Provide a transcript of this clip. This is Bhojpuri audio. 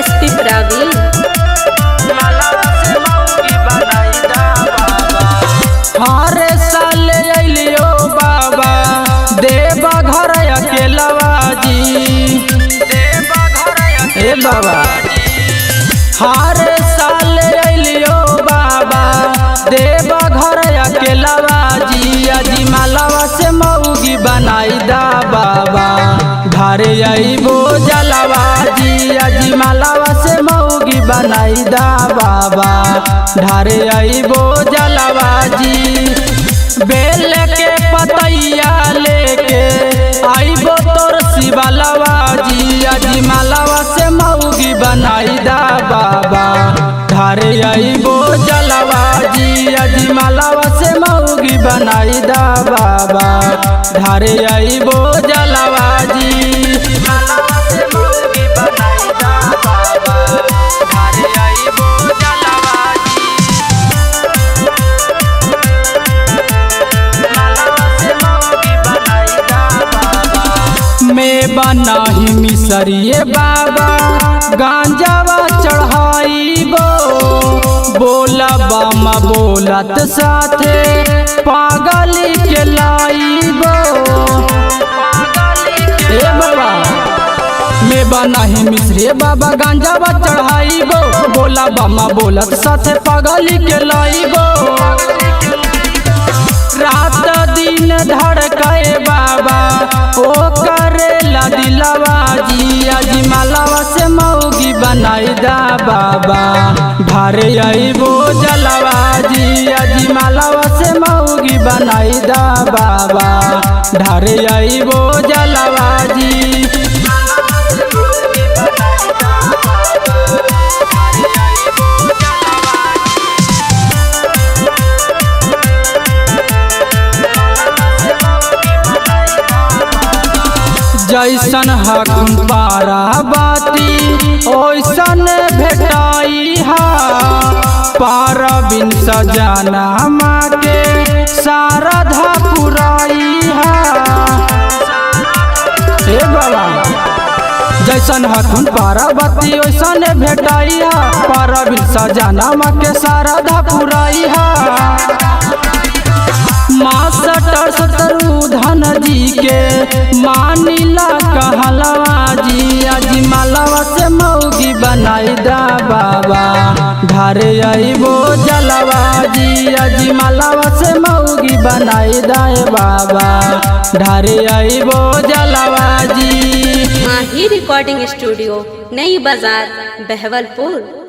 एसपी प्रवीण। हर साल अलियो बाबा देवा घर अकेलवा जी। ए बाबा हर साल अलियो बाबा देवा घर अकेलवा जी। अजी मालावा से मऊगी बनाई दा बाबा धारे आईबो जलवा जी। अजी मालावा से मऊगी बनाई दा बाबा धारे आईबो जलवा जी। बेल के पतैया लेके आईबो तोर शिवलवा जी। अजी मालावा से मऊगी बनाई दा बाबा धारे आईबो जलवा जी। अजी मालावा से मऊगी बनाई दा बाबा धारे आईबो जलवा जी। मालावा से मऊगी बनाई दा बाबा धारे आईबो जलवा जी। मालावा से मऊगी बनाई दा बाबा मैं बनाही मिसरिए बाबा गांजावा चढ़ाईबो। बोला बामा बोलत साथे पागली के लाईबो। ए बाबा मैं बनाही मिसरिए बाबा गांजावा चढ़ाईबो। बोला बामा बोलत साथे पागली के लाईबो। रात दिन धड़काए बाबा ओ करेला दिलवा जी। अजी मालावा से मऊगी बनाई दा बाबा धारे आईबो जलवा जी। अजी मालावा से मऊगी बनाई दा बाबा धारे आईबो जलवा जी। जैसन हकुन पारा बाती ओइसन भेटाई हा। पारा बिन सजाना माँ के शारदा पुराई हा। ए बाबा जैसन हकुन पारा बाती ओइसन भेटाई हा। पारा बिन सजाना माँ के शारदा पुराई हा। मास्टर शत्रुधन जी के मानिला कहलवा जी। अजी मालावा से मऊगी बनाई दा बाबा धारे आईबो जलवा जी। अजी मालावा से मऊगी बनाई दा बाबा धारे आईबो जलवा जी। माही रिकॉर्डिंग स्टूडियो नई बाजार बहवलपुर।